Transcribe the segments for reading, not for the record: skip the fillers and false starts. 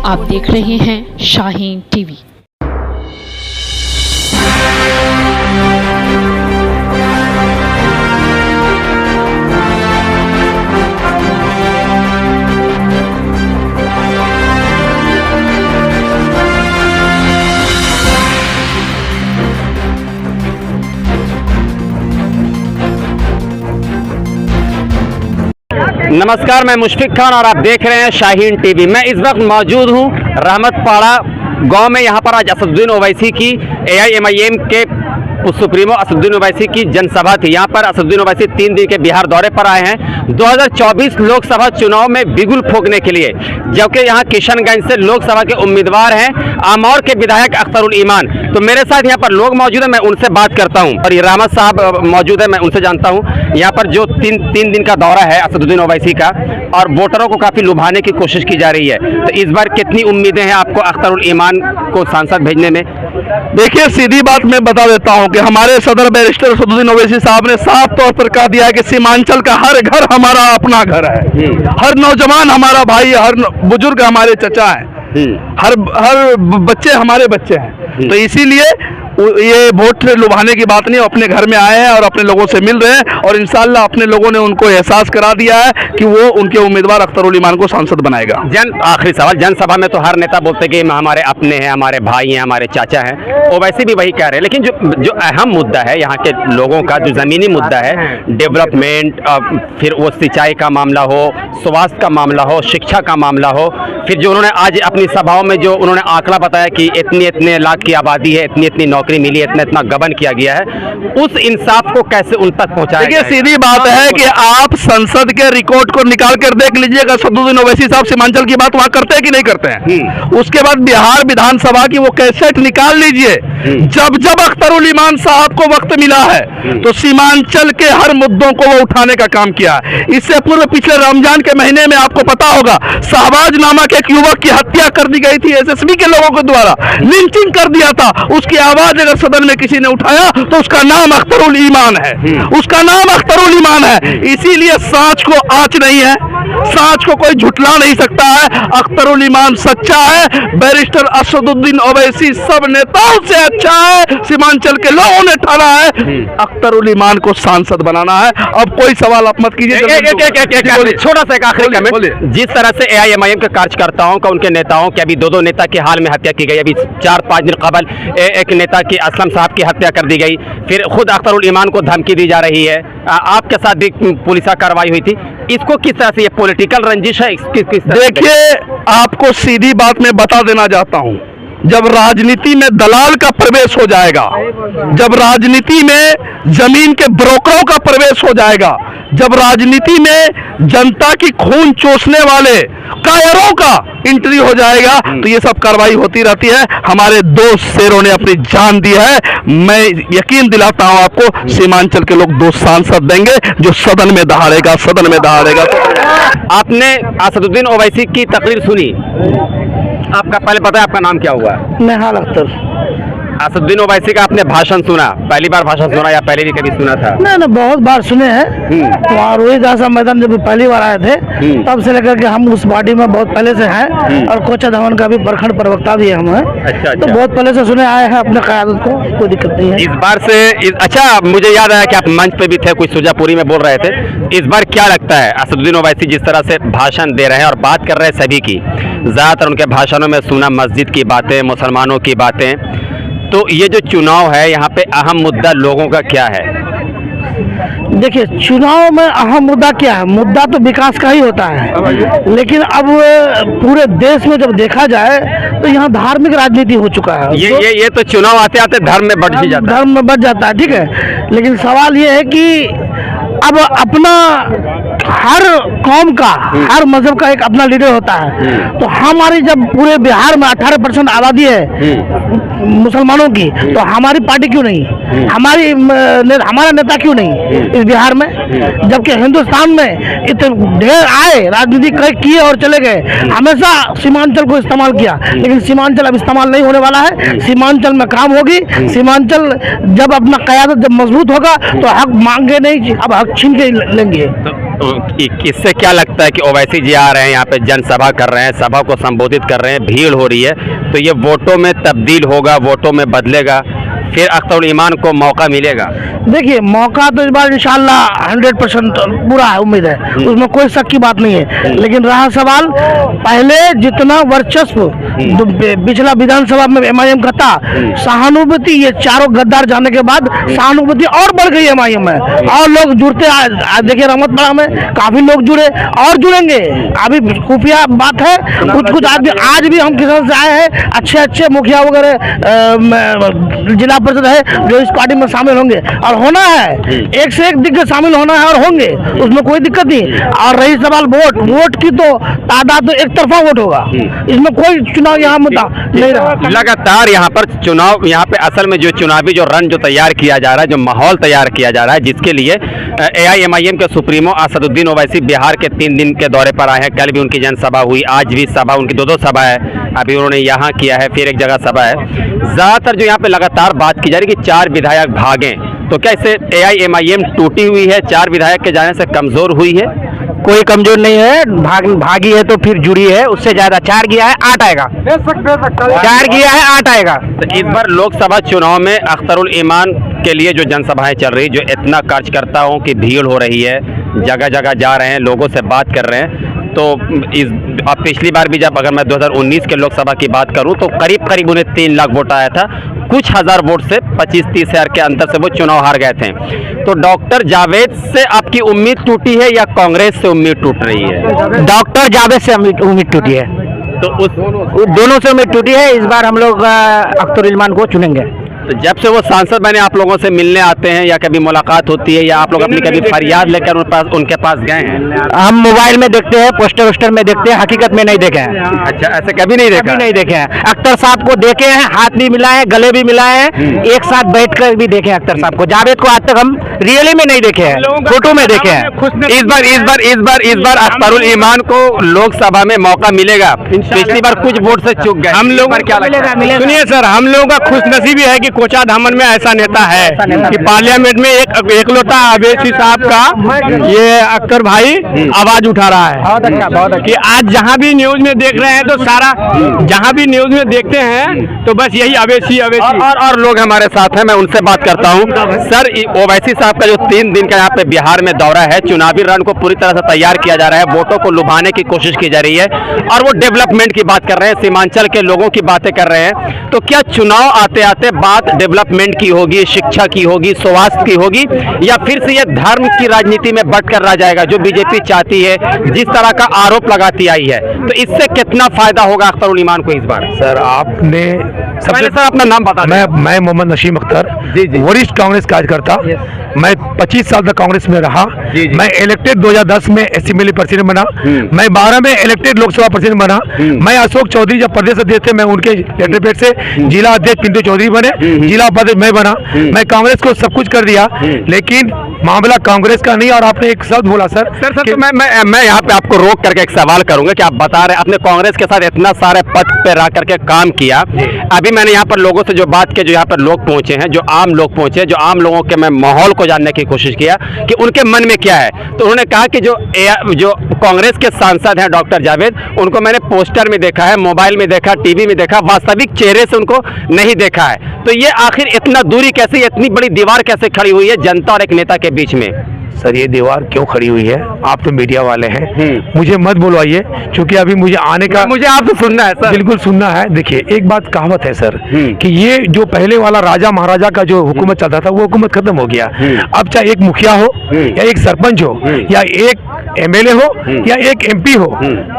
आप देख रहे हैं शाहीन टीवी। नमस्कार, मैं मुशफिक खान और आप देख रहे हैं शाहीन टीवी। मैं इस वक्त मौजूद हूं रहमतपाड़ा गांव में। यहां पर आज असदुद्दीन ओवैसी की AIMIM के सुप्रीमो असदुद्दीन ओवैसी की जनसभा थी। यहां पर असदुद्दीन ओवैसी 3 दिन के बिहार दौरे पर आए हैं 2024 लोकसभा चुनाव में बिगुल फूंकने के लिए, जबकि यहां किशनगंज से लोकसभा के उम्मीदवार हैं आमौर के विधायक अख्तरुल ईमान। तो मेरे साथ यहां पर लोग मौजूद हैं, मैं उनसे बात करता हूं। और ये रहमत साहब मौजूद है, मैं उनसे जानता हूं यहां पर जो तीन दिन का दौरा है असदुद्दीन ओवैसी का, और वोटरों को काफी लुभाने की कोशिश की जा रही है। तो इस बार कितनी उम्मीदें हैं आपको अख्तरुल ईमान को सांसद भेजने में? देखिए, सीधी बात मैं बता देता हूं कि हमारे सदर बैरिस्टर असदुद्दीन ओवैसी साहब ने साफ तौर पर कह दिया है कि सीमांचल का हर घर हमारा अपना घर है, हर नौजवान हमारा भाई है, हर बुजुर्ग हमारे चचा है, हर बच्चे हमारे बच्चे हैं। तो इसीलिए ये वोट लुभाने की बात नहीं, अपने घर में आए हैं और अपने लोगों से मिल रहे हैं, और इंशाल्लाह अपने लोगों ने उनको एहसास करा दिया है कि वो उनके उम्मीदवार अख्तरुल ईमान को सांसद बनाएगा। आखिरी सवाल, जनसभा में तो हर नेता बोलते कि हमारे अपने हैं, हमारे भाई हैं, हमारे चाचा हैं, ओवैसी भी वही कह रहे हैं, लेकिन जो अहम मुद्दा है यहाँ के लोगों का, जो ज़मीनी मुद्दा है, डेवलपमेंट, फिर वो सिंचाई का मामला हो, स्वास्थ्य का मामला हो, शिक्षा का मामला हो, फिर जो उन्होंने आज अपनी सभाओं में जो उन्होंने आंकड़ा बताया कि इतने लाख की आबादी है, इतनी नौकरी मिली, इतना गबन किया गया है, उस इंसाफ को कैसे उन तक पहुंचाया? देखिए, सीधी बात है कि आप संसद के रिकॉर्ड को निकाल कर देख लीजिएगा, असदुद्दीन ओवैसी साहब सीमांचल की बात वहां करते हैं कि नहीं करते हैं। उसके बाद बिहार विधानसभा की वो कैसेट निकाल लीजिए, जब अख्तरुल ईमान साहब को वक्त मिला है तो सीमांचल के हर मुद्दों को वो उठाने का काम किया है। इससे पूर्व पिछले रमजान के महीने में आपको पता होगा, शहबाज नामक एक युवक की हत्या कर दी गई थी SSB के लोगों के द्वारा, लिंचिंग कर दिया था। उसकी आवाज अगर सदन में किसी ने उठाया तो उसका नाम अख्तरुल ईमान है, उसका नाम अख्तरुल ईमान है। इसीलिए सांच को आंच नहीं है, सांच को कोई झुटला नहीं सकता है। अख्तरुल ईमान सच्चा है, बैरिस्टर असदुद्दीन ओवैसी सब नेताओं से अच्छा है, सीमांचल के लोगों ने ठाना है अख्तरुल ईमान को सांसद बनाना है। अब कोई सवाल आप मत कीजिए। छोटा सा एक आखिरी कमेंट, जिस तरह से AIMIM के कार्यकर्ताओं का, उनके नेताओं के अभी 2 नेता की हाल में हत्या की गई, अभी 4-5 दिन कबल एक नेता की असलम साहब की हत्या कर दी गई, फिर खुद अख्तरुल ईमान को धमकी दी जा रही है, आपके साथ भी पुलिस कार्रवाई हुई थी, इसको किस तरह से, ये पॉलिटिकल रंजिश है? देखिए, आपको सीधी बात मैं बता देना चाहता हूं, जब राजनीति में दलाल का प्रवेश हो जाएगा, जब राजनीति में जमीन के ब्रोकरों का प्रवेश हो जाएगा, जब राजनीति में जनता की खून चूसने वाले कायरों का एंट्री हो जाएगा, तो ये सब कार्रवाई होती रहती है। हमारे 2 शेरों ने अपनी जान दी है। मैं यकीन दिलाता हूं आपको, सीमांचल के लोग 2 सांसद देंगे जो सदन में दहाड़ेगा, सदन में दहाड़ेगा। आपने असदुद्दीन ओवैसी की तकरीर सुनी, आपका पहले पता है आपका नाम क्या हुआ? नेहाल अख्तर। असदुद्दीन ओवैसी का आपने भाषण सुना, पहली बार भाषण सुना या पहले भी कभी सुना था? नहीं, बहुत बार सुने हैं। वहाँ रोहित दास मैदान जब पहली बार आए थे तब से लेकर के हम उस पार्टी में बहुत पहले से हैं, और कोचा धवन का भी प्रखंड प्रवक्ता भी हम हैं। अच्छा। तो बहुत पहले से सुने आए हैं अपने क़यादत को, कोई दिक्कत नहीं है। इस बार से अच्छा, मुझे याद आया कि आप मंच पे भी थे, कुछ सुजापुरी में बोल रहे थे। इस बार क्या लगता है, असदुद्दीन ओवैसी जिस तरह से भाषण दे रहे हैं और बात कर रहे हैं सभी की, ज़्यादातर उनके भाषणों में सुना मस्जिद की बातें, मुसलमानों की बातें, तो ये जो चुनाव है यहाँ पे अहम मुद्दा लोगों का क्या है? देखिए, चुनाव में अहम मुद्दा क्या है? मुद्दा तो विकास का ही होता है, लेकिन अब पूरे देश में जब देखा जाए तो यहाँ धार्मिक राजनीति हो चुका है। ये तो चुनाव आते आते धर्म में बढ़ जाता है, धर्म में बढ़ जाता है, ठीक है। लेकिन सवाल ये है कि अब अपना हर कौम का, हर मजहब का एक अपना लीडर होता है। तो हमारी जब पूरे बिहार में 18% आबादी है मुसलमानों की, तो हमारी पार्टी क्यों नहीं, हमारा नेता क्यों नहीं इस बिहार में? जबकि हिंदुस्तान में इतने ढेर आए, राजनीति किए और चले गए, हमेशा सीमांचल को इस्तेमाल किया, लेकिन सीमांचल अब इस्तेमाल नहीं होने वाला है। सीमांचल में काम होगी। सीमांचल जब अपना क़यादत जब मजबूत होगा तो हक मांगे नहीं, अब हक छीन के लेंगे। इससे क्या लगता है कि ओवैसी जी आ रहे हैं यहाँ पे जनसभा कर रहे हैं, सभा को संबोधित कर रहे हैं, भीड़ हो रही है, तो ये वोटों में तब्दील होगा, वोटों में बदलेगा, फिर अख्तरुल ईमान को मौका मिलेगा? देखिए, मौका तो इस बार इंशाल्लाह 100% पूरा है, उम्मीद है, उसमें कोई शक की बात नहीं है। लेकिन रहा सवाल, पहले जितना वर्चस्व पिछला विधानसभा में एमआईएम का था, सहानुभूति, ये चारों गद्दार जाने के बाद सहानुभूति और बढ़ गई एमआईएम में, और लोग जुड़ते देखिए रहमतपाड़ा में काफी लोग जुड़े और जुड़ेंगे। अभी खुफिया बात है, कुछ आदमी आज भी हम किसान से आए हैं, अच्छे मुखिया वगैरह जिला परिषद है जो इस पार्टी में शामिल होंगे, और होना है, एक से एक दिग्गज शामिल होना है और होंगे, उसमें कोई दिक्कत नहीं। और रही सवाल वोट की, तो तादाद तो एक तरफा वोट होगा, इसमें कोई चुनाव यहाँ मुद्दा नहीं रहा। लगातार यहाँ पर चुनाव, यहाँ पे असल में जो चुनावी जो रन जो तैयार किया जा रहा है, जो माहौल तैयार किया जा रहा है, जिसके लिए AIMIM के सुप्रीमो असदुद्दीन ओवैसी बिहार के 3 दिन के दौरे पर आए हैं। कल भी उनकी जनसभा हुई, आज भी सभा, उनकी 2 सभा है, अभी उन्होंने यहाँ किया है, फिर एक जगह सभा है। ज़्यादातर जो यहाँ पे लगातार बात की जा रही है कि 4 विधायक भागें, तो क्या इससे AIMIM टूटी हुई है, 4 विधायक के जाने से कमजोर हुई है? कोई कमजोर नहीं है, भागी है तो फिर जुड़ी है, उससे ज्यादा 4 गया है 8 आएगा, 4 गया है 8 आएगा। तो इस बार लोकसभा चुनाव में अख्तरुल ईमान के लिए जो जनसभाएं चल रही, जो इतना कार्यकर्ताओं की भीड़ हो रही है, जगह जगह जा रहे हैं, लोगों से बात कर रहे हैं, तो अब पिछली बार भी जब अगर मैं 2019 के लोकसभा की बात करूं तो करीब उन्हें 3 लाख वोट आया था, कुछ हज़ार वोट से 25-30 हज़ार के अंतर से वो चुनाव हार गए थे। तो डॉक्टर जावेद से आपकी उम्मीद टूटी है या कांग्रेस से उम्मीद टूट रही है? डॉक्टर जावेद से उम्मीद टूटी है, तो उस दोनों से उम्मीद टूटी है। इस बार हम लोग अख्तरुल ईमान को चुनेंगे। तो जब से वो सांसद बने आप लोगों से मिलने आते हैं या कभी मुलाकात होती है, या आप लोग अपनी कभी फरियाद लेकर उनके पास गए हैं? हम मोबाइल में देखते हैं, पोस्टर में देखते हैं, हकीकत में नहीं देखे हैं। अच्छा, ऐसे कभी नहीं देखा? नहीं देखे हैं। अख्तर साहब को देखे हैं, हाथ भी मिलाए हैं, गले भी मिलाए हैं, एक साथ बैठकर भी देखे हैं अख्तर साहब को। जावेद को आज तक हम रियली में नहीं देखे हैं, फोटो में देखे हैं। इस बार अख्तरुल ईमान को लोकसभा में मौका मिलेगा। पिछली बार कुछ वोट से चूक गए, हम लोग क्या मिलेगा? सुनिए सर, हम लोगों का खुशनसीबी है कि कोचा धामन में ऐसा नेता है कि पार्लियामेंट में एकलौता अवैसी साहब का ये अख्तर भाई आवाज उठा रहा है। बहुत अच्छा कि आज जहाँ भी न्यूज में देख रहे हैं तो सारा, जहाँ भी न्यूज में देखते हैं तो बस यही अवैसी। और लोग हमारे साथ हैं, मैं उनसे बात करता हूँ। सर, ओवैसी साहब का जो 3 दिन का यहाँ पे बिहार में दौरा है, चुनावी रण को पूरी तरह से तैयार किया जा रहा है, वोटों को लुभाने की कोशिश की जा रही है, और वो डेवलपमेंट की बात कर रहे हैं, सीमांचल के लोगों की बातें कर रहे हैं। तो क्या चुनाव आते आते बात डेवलपमेंट की होगी, शिक्षा की होगी, स्वास्थ्य की होगी, या फिर से ये धर्म की राजनीति में बंटकर रह जाएगा जो बीजेपी चाहती है, जिस तरह का आरोप लगाती आई है? तो इससे कितना फायदा होगा अख्तरुल ईमान को इस बार? सर, आपने सबसे सर अपना नाम बता दें। मैं मोहम्मद नशीम अख्तर, वरिष्ठ कांग्रेस कार्यकर्ता। मैं 25 साल तक कांग्रेस में रहा। मैं इलेक्टेड 2010 में असेंबली प्रेसिडेंट बना, मैं 12 में इलेक्टेड लोकसभा प्रेसिडेंट बना। मैं अशोक चौधरी जब प्रदेश अध्यक्ष थे, मैं उनके लेटर पेड से जिला अध्यक्ष पिंटू चौधरी बने, जिला उपाध्यक्ष मैं बना। मैं कांग्रेस को सब कुछ कर दिया, लेकिन मामला कांग्रेस का नहीं। और आपने एक शब्द बोला सर, तो मैं यहाँ पे आपको रोक करके एक सवाल करूंगा कि आप बता रहे आपने कांग्रेस के साथ इतना सारे पद पे रह करके काम किया। अभी मैंने यहाँ पर लोगों से जो बात की, जो यहाँ पर लोग पहुंचे हैं, जो आम लोग पहुंचे, जो आम लोगों के मैं माहौल को जानने की कोशिश किया कि उनके मन में क्या है, तो उन्होंने कहा कि जो कांग्रेस के सांसद हैं डॉक्टर जावेद, उनको मैंने पोस्टर में देखा है, मोबाइल में देखा, टीवी में देखा, वास्तविक चेहरे से उनको नहीं देखा है। तो ये आखिर इतना दूरी कैसे, इतनी बड़ी दीवार कैसे खड़ी हुई है जनता और एक नेता के बीच में? सर, ये दीवार क्यों खड़ी हुई है? आप तो मीडिया वाले हैं, मुझे मत बुलवाइए, क्योंकि अभी मुझे आने का, मुझे आपसे सुनना है सर। बिल्कुल सुनना है। देखिए, एक बात कहावत है सर कि ये जो पहले वाला राजा महाराजा का जो हुकूमत चलता था, वो हुकूमत खत्म हो गया। अब चाहे एक मुखिया हो या एक सरपंच हो या एक MLA हो या एक MP हो,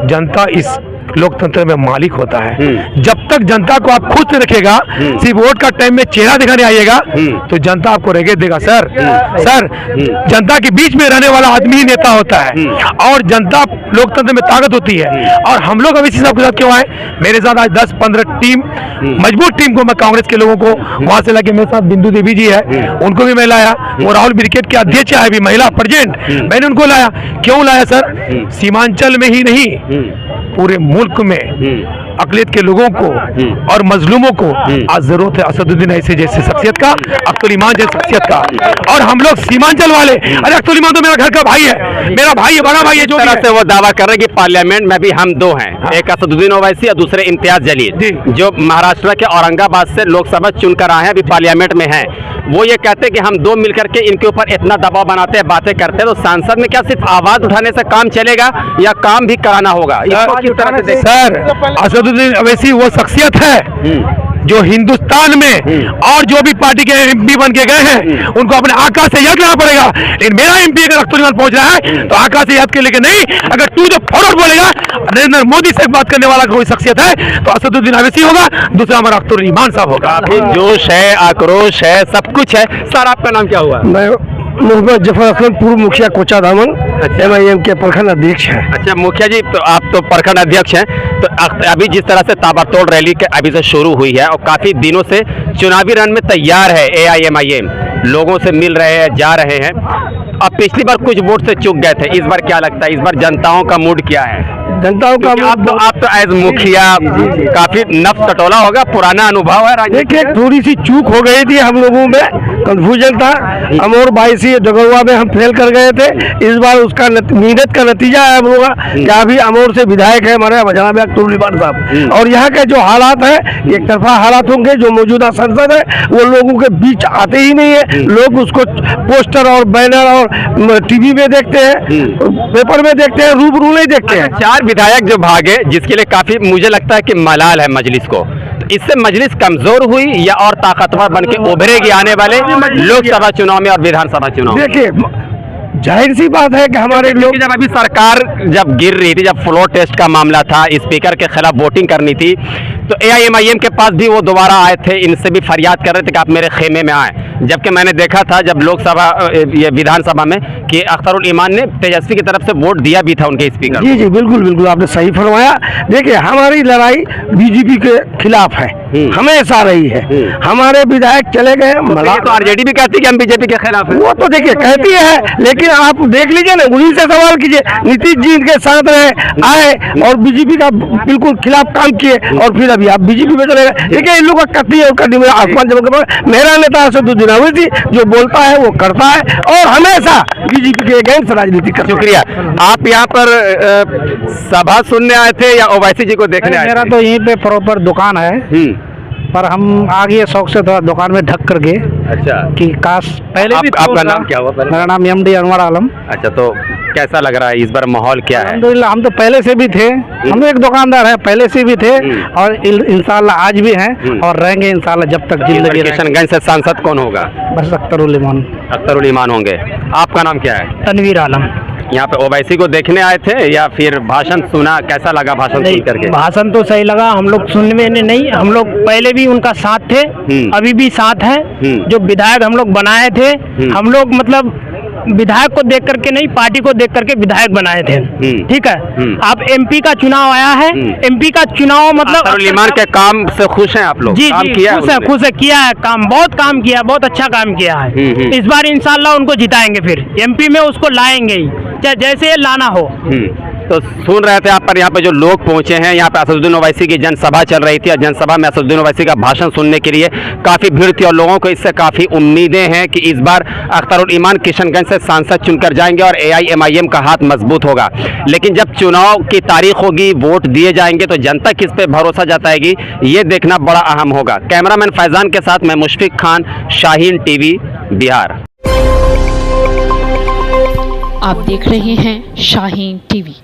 जनता इस लोकतंत्र में मालिक होता है। जब तक जनता को आप खुश रखेगा, सिर्फ वोट का टाइम में चेहरा दिखाने आइएगा, तो जनता आपको रेगे देगा। सर, जनता के बीच में रहने वाला आदमी ही नेता होता है, और जनता लोकतंत्र में ताकत होती है। और हम लोग अवैसी साहब के साथ क्यों आए? मेरे साथ आज 10-15 टीम, मजबूत टीम को मैं कांग्रेस के लोगों को वहां से लाके, मेरे साथ बिंदु देवी जी है, उनको भी मैं लाया, वो राहुल ब्रिगेड के अध्यक्ष है, अभी महिला प्रेसिडेंट, मैंने उनको लाया। क्यों लाया सर? सीमांचल में ही नहीं, पूरे मुल्क में अकलियत के लोगों को और मजलूमों को आज जरूरत है असदुद्दीन ऐसे जैसे शख्सियत का, अख्तर ईमान जैसे शख्सियत का। और हम लोग सीमांचल वाले, अरे अख्तर ईमान तो मेरा घर का भाई है, मेरा भाई है, बड़ा भाई है। जो तरह से वो दावा कर रहे हैं कि पार्लियामेंट में भी हम दो हैं, एक असदुद्दीन ओवैसी और दूसरे इम्तियाज जलील, जो महाराष्ट्र के औरंगाबाद से लोकसभा चुनकर आए हैं, अभी पार्लियामेंट में हैं। वो ये कहते हैं कि हम दो मिलकर के इनके ऊपर इतना दबाव बनाते हैं, बातें करते हैं, तो सांसद में क्या सिर्फ आवाज उठाने से काम चलेगा या काम भी कराना होगा? इसको किस तरह से देखते हैं? सर, असदुद्दीन ओवैसी वो शख्सियत है जो हिंदुस्तान में और जो भी पार्टी के एमपी बन के गए हैं उनको अपने आका से याद लेना पड़ेगा। लेकिन मेरा एमपी अगर अख्तर ईमान पहुंच रहा है तो आका से याद के लेके नहीं, अगर तू जो फौरन बोलेगा नरेंद्र मोदी से बात करने वाला कोई शख्सियत है तो असदुद्दीन ओवैसी होगा, दूसरा हमारा अख्तर ईमान साहब होगा। जोश है, आक्रोश है, सब कुछ है। सर, आपका नाम क्या हुआ? मैं मोहम्मद जफर असलम, पूर्व मुखिया कोचा दामन, MIM के प्रखंड अध्यक्ष हैं। अच्छा मुखिया जी, तो आप तो प्रखंड अध्यक्ष हैं, तो अभी जिस तरह से ताबड़तोड़ रैली के अभी से शुरू हुई है और काफी दिनों से चुनावी रण में तैयार है AIMIM, लोगों से मिल रहे हैं, जा रहे हैं। अब पिछली बार कुछ वोट से चूक गए थे, इस बार क्या लगता है, इस बार जनताओं का मूड क्या है? जनताओं का आप तो एज मुखिया काफी नफ्स टटोला होगा, पुराना अनुभव है। देखिए, थोड़ी सी चूक हो गई थी, हम लोगों में कंफ्यूजन था। अमोर बाईसी डगरुआ में हम फेल कर गए थे। इस बार उसका मेहनत का नतीजा है हम लोग का, कि अभी अमोर से विधायक है हमारे जनाब अख्तर ईमान साहब। और यहाँ के जो हालात है, एक तरफा हालात होंगे। जो मौजूदा संसद है वो लोगों के बीच आते ही नहीं है, लोग उसको पोस्टर और बैनर और टीवी में देखते हैं, पेपर में देखते हैं, रूबरू नहीं देखते हैं। 4 विधायक जो भागे, जिसके लिए काफी मुझे लगता है कि मलाल है मजलिस को, तो इससे मजलिस कमजोर हुई या और ताकतवर बन के उभरेगी आने वाले लोकसभा चुनाव में और विधानसभा चुनाव में? देखिए, जाहिर सी बात है कि हमारे लोग, जब अभी सरकार जब गिर रही थी, जब फ्लोर टेस्ट का मामला था, स्पीकर के खिलाफ वोटिंग करनी थी, तो AIMIM के पास भी वो दोबारा आए थे, इनसे भी फरियाद कर रहे थे कि आप मेरे खेमे में आए। जबकि मैंने देखा था जब लोकसभा ये विधानसभा में कि अख्तर ईमान ने तेजस्वी की तरफ से वोट दिया भी था उनके स्पीकर। जी जी, बिल्कुल बिल्कुल आपने सही फरमाया। देखिए, हमारी लड़ाई बीजेपी के खिलाफ है, हमेशा रही है। हमारे विधायक चले गए, तो RJD भी कहती है कि हम बीजेपी के खिलाफ हैं। वो तो देखिए कहती है, लेकिन आप देख लीजिए ना, उन्हीं से सवाल कीजिए। नीतीश जी इनके साथ रहे, आए और बीजेपी का बिल्कुल खिलाफ काम किए, और फिर अभी आप बीजेपी में चले गए। देखिए, इन लोगों का कतई और कतई में आसमान जमीन का फर्क। मेरा नेता असदुद्दीन ओवैसी जो बोलता है वो करता है, और हमेशा बीजेपी के अगेंस्ट राजनीति करता है। शुक्रिया। आप यहाँ पर सभा सुनने आए थे या ओवैसी जी को देखने आए थे? मेरा तो यहीं पे प्रॉपर दुकान है, पर हम आ गए शौक से थोड़ा दुकान में ढक करके। अच्छा, कि काश पहले भी आपका नाम क्या हुआ? मेरा नाम MD अनवर आलम। अच्छा, तो कैसा लग रहा है इस बार माहौल क्या है? अल्हम्दुलिल्लाह, हम तो पहले से भी थे, हम एक दुकानदार हैं, पहले से भी थे और इंशाल्लाह आज भी हैं और रहेंगे इंशाल्लाह जब तक जिंदगी। किशनगंज से सांसद कौन होगा? बस अख्तर ईमान। अख्तर ईमान होंगे। आपका नाम क्या है? तनवीर आलम। यहाँ पे ओवैसी को देखने आए थे या फिर भाषण सुना? कैसा लगा भाषण सुन करके? भाषण तो सही लगा, हम लोग सुनने में नहीं, हम लोग पहले भी उनका साथ थे, अभी भी साथ हैं। जो विधायक हम लोग बनाए थे, हम लोग मतलब विधायक को देख करके नहीं, पार्टी को देख करके विधायक बनाए थे। ठीक है, अब MP का चुनाव आया है, MP का चुनाव मतलब ईमान के काम से खुश हैं आप लोग? जी जी, खुश है, किया है काम, बहुत काम किया, बहुत अच्छा काम किया है। इस बार इंशाल्लाह उनको जिताएंगे, फिर MP में उसको लाएंगे ही, चाहे जैसे लाना हो। तो सुन रहे थे आप पर यहाँ पे जो लोग पहुंचे हैं, यहाँ पे असदुद्दीन ओवैसी की जनसभा चल रही थी और जनसभा में असदुद्दीन ओवैसी का भाषण सुनने के लिए काफ़ी भीड़ थी और लोगों को इससे काफ़ी उम्मीदें हैं कि इस बार अख्तर ईमान किशनगंज से सांसद चुनकर जाएंगे और AIMIM का हाथ मजबूत होगा। लेकिन जब चुनाव की तारीख होगी, वोट दिए जाएंगे, तो जनता किस पे भरोसा जताएगी, ये देखना बड़ा अहम होगा। कैमरामैन फैजान के साथ मैं मुशफिक खान, शाहीन TV, बिहार। आप देख रहे हैं शाहीन TV।